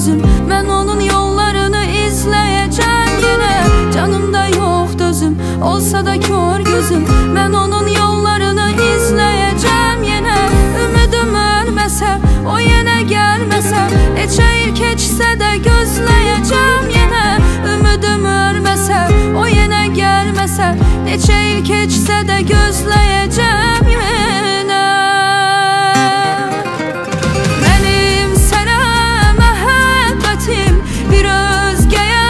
özüm. Mən onun yollarını izləyəcəm yenə. Canımda yoxdur özüm, olsa da kör gözüm. Mən onun yollarını izləyəcəm yenə. Ümidim ölməsə, o yenə gəlməsə, neçə il keçsə də gözləyəcəm yenə. Ümidim ölməsə, o yenə gəlməsə, neçə il keçsə də gözləyəcəm yenə. Mənim sənə məhəbbətim bir özgəyə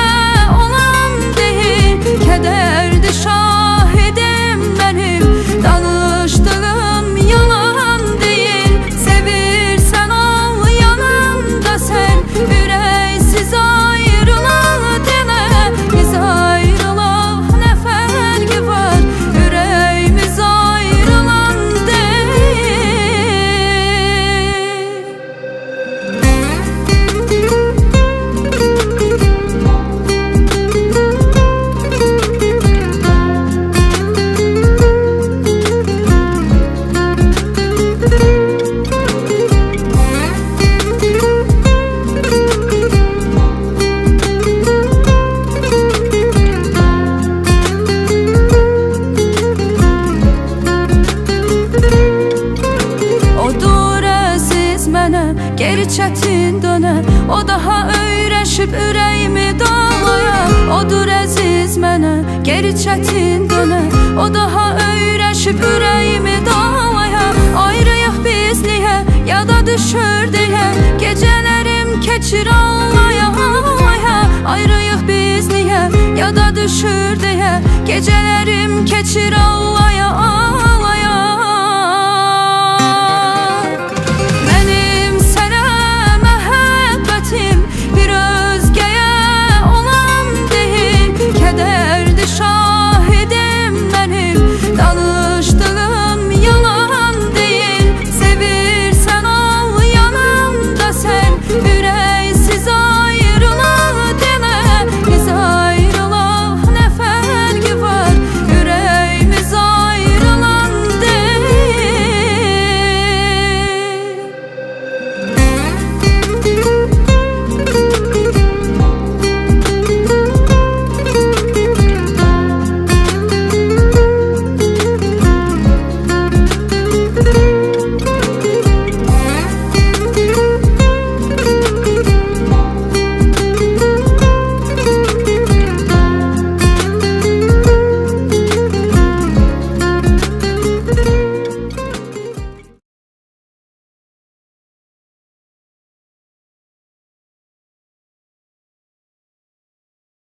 olan deyil. Kədərdir şahidim mənim, danışdığım yalan deyil. Sevirsən ol yanımda sən, ürəksiz ayrılaq demə. Biz ayrılaq nə fərqi var, ürəyimiz ayrılan deyil. Odur əziz mənə, geri çətin dönə. O daha öyrəşib ürəyimi dağlaya. Odur əziz mənə, geri çətin dönə. O daha öyrəşib ürəyimi dağlaya. Ayrıyıq biz niyə, yada düşür deyə, gecələrim keçir ağlaya ağlaya. Ayrıyıq biz niyə, yada düşür deyə, gecələrim keçir ağlaya ağlaya.